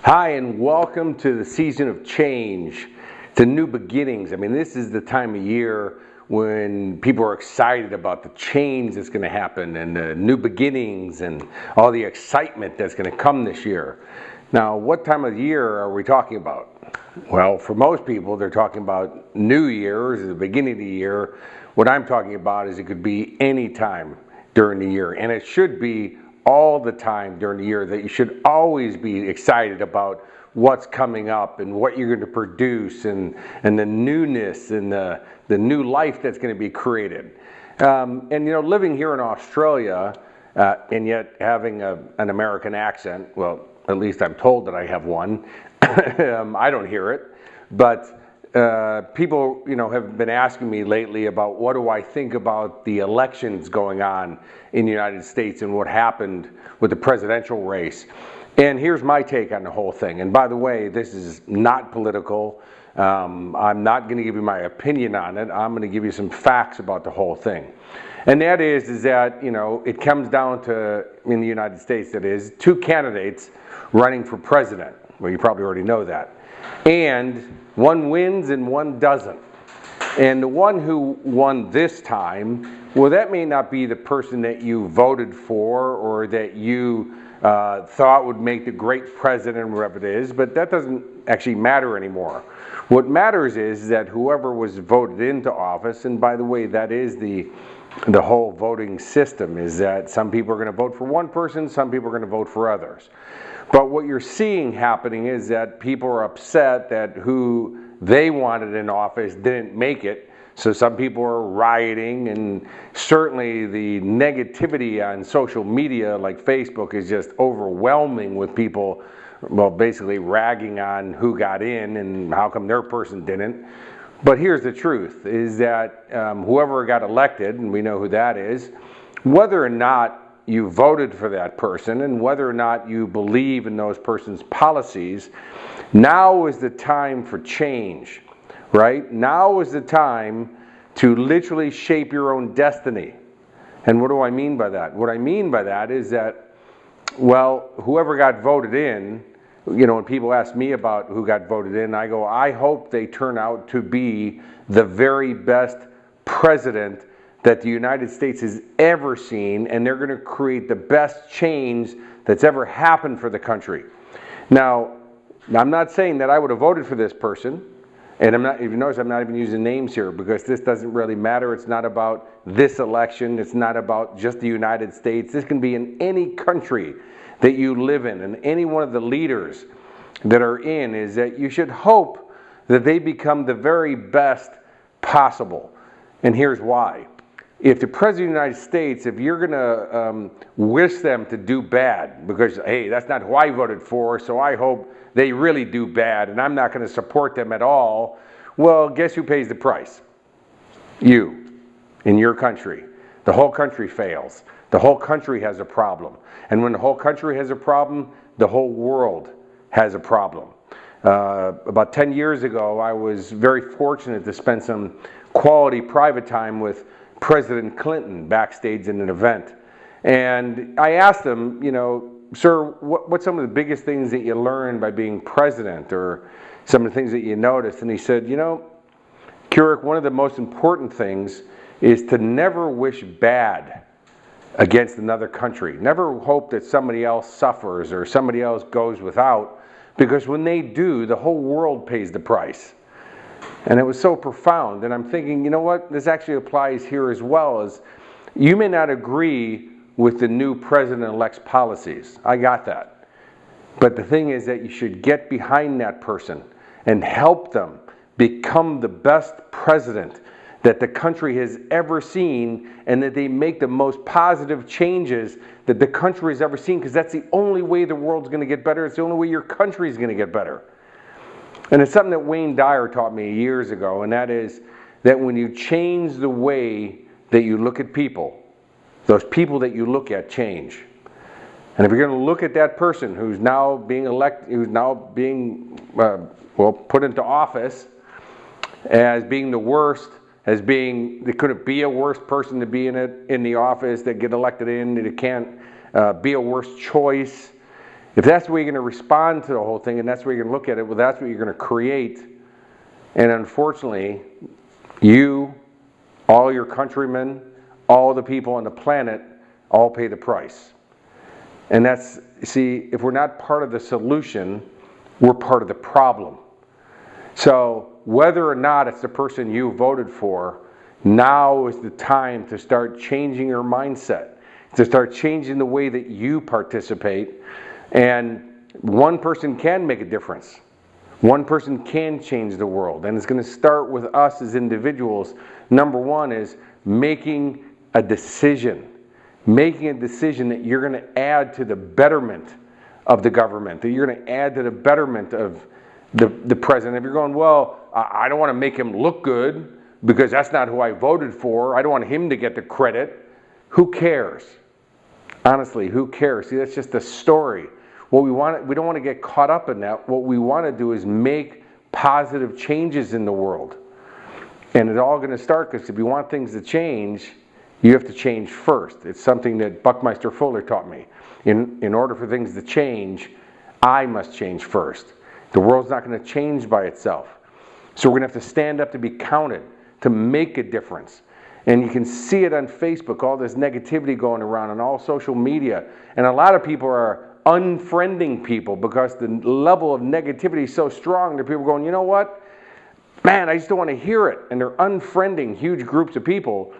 Hi, and welcome to the season of change, to new beginnings. I mean, this is the time of year when people are excited about the change that's going to happen and the new beginnings and all the excitement that's going to come this year. Now, what time of year are we talking about? Well, for most people, they're talking about New Year's, the beginning of the year. What I'm talking about is it could be any time during the year, and it should be all the time during the year, that you should always be excited about what's coming up and what you're going to produce and the newness and the new life that's going to be created. And you know, living here in Australia and yet having an American accent, well, at least I'm told that I have one. I don't hear it, but people, you know, have been asking me lately about what do I think about the elections going on in the United States and what happened with the presidential race. And here's my take on the whole thing. And by the way, this is not political. I'm not going to give you my opinion on it. I'm going to give you some facts about the whole thing. And that is that, you know, it comes down to, in the United States, that is, two candidates running for president. Well, you probably already know that. And one wins and one doesn't. And the one who won this time, well, that may not be the person that you voted for or that you thought would make the great president, whatever it is, but that doesn't actually matter anymore. What matters is that whoever was voted into office, and by the way, that is the whole voting system, is that some people are going to vote for one person, some people are going to vote for others. But what you're seeing happening is that people are upset that who they wanted in office didn't make it. So some people are rioting, and certainly the negativity on social media like Facebook is just overwhelming with people, well, basically ragging on who got in and how come their person didn't. But here's the truth, is that whoever got elected, and we know who that is, whether or not you voted for that person and whether or not you believe in those person's policies, now is the time for change, right? Now is the time to literally shape your own destiny. And what do I mean by that? What I mean by that is that, well, whoever got voted in, you know, when people ask me about who got voted in, I go, I hope they turn out to be the very best president that the United States has ever seen, and they're going to create the best change that's ever happened for the country. Now, I'm not saying that I would have voted for this person, and I'm not, if you notice, I'm not even using names here because this doesn't really matter. It's not about this election. It's not about just the United States. This can be in any country that you live in, and any one of the leaders that are in, is that you should hope that they become the very best possible. And here's why. If the President of the United States, if you're going to wish them to do bad, because, hey, that's not who I voted for, so I hope they really do bad, and I'm not going to support them at all, well, guess who pays the price? You, in your country. The whole country fails. The whole country has a problem. And when the whole country has a problem, the whole world has a problem. About 10 years ago, I was very fortunate to spend some quality private time with President Clinton backstage in an event. And I asked him, you know, sir, what's some of the biggest things that you learned by being president, or some of the things that you noticed? And he said, you know, Keurig, one of the most important things is to never wish bad against another country. Never hope that somebody else suffers or somebody else goes without, because when they do, the whole world pays the price. And it was so profound, and I'm thinking, you know what, this actually applies here as well. As you may not agree with the new president-elect's policies. I got that. But the thing is that you should get behind that person and help them become the best president that the country has ever seen, and that they make the most positive changes that the country has ever seen, because that's the only way the world's going to get better. It's the only way your country is going to get better. And it's something that Wayne Dyer taught me years ago, and that is that when you change the way that you look at people, those people that you look at change. And if you're going to look at that person who's now being elected, who's now being put into office as being the worst, as being, there couldn't be a worse person to be in the office that get elected in, that it can't be a worse choice. If that's the way you're going to respond to the whole thing and that's the way you're going to look at it, well, that's what you're going to create. And unfortunately, you, all your countrymen, all the people on the planet, all pay the price. And that's, see, if we're not part of the solution, we're part of the problem. So whether or not it's the person you voted for, now is the time to start changing your mindset, to start changing the way that you participate. And one person can make a difference. One person can change the world. And it's going to start with us as individuals. Number one is making a decision. Making a decision that you're going to add to the betterment of the government, that you're going to add to the betterment of the president. If you're going, well, I don't want to make him look good because that's not who I voted for. I don't want him to get the credit. Who cares? Honestly, who cares? See, that's just a story. What we don't want to get caught up in that. What we want to do is make positive changes in the world. And it's all going to start because if you want things to change, you have to change first. It's something that Buckminster Fuller taught me. In order for things to change, I must change first. The world's not going to change by itself. So we're going to have to stand up to be counted, to make a difference. And you can see it on Facebook, all this negativity going around on all social media. And a lot of people are unfriending people because the level of negativity is so strong that people are going, you know what? Man, I just don't want to hear it. And they're unfriending huge groups of people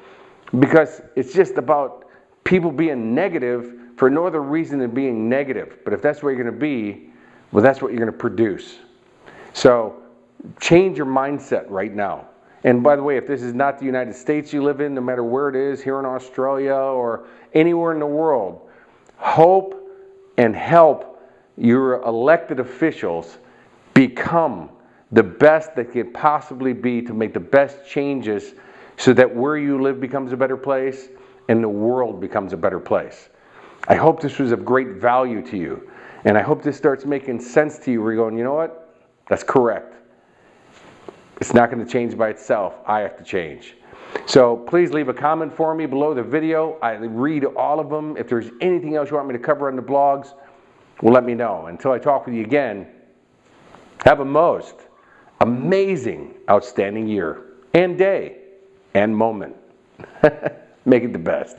because it's just about people being negative for no other reason than being negative. But if that's where you're going to be, well, that's what you're going to produce. So change your mindset right now. And by the way, if this is not the United States you live in, no matter where it is, here in Australia or anywhere in the world, hope and help your elected officials become the best that can possibly be to make the best changes so that where you live becomes a better place and the world becomes a better place. I hope this was of great value to you. And I hope this starts making sense to you where you're going, you know what? That's correct. It's not going to change by itself. I have to change. So please leave a comment for me below the video. I read all of them. If there's anything else you want me to cover on the blogs, well, let me know. Until I talk with you again, have a most amazing, outstanding year and day and moment. Make it the best.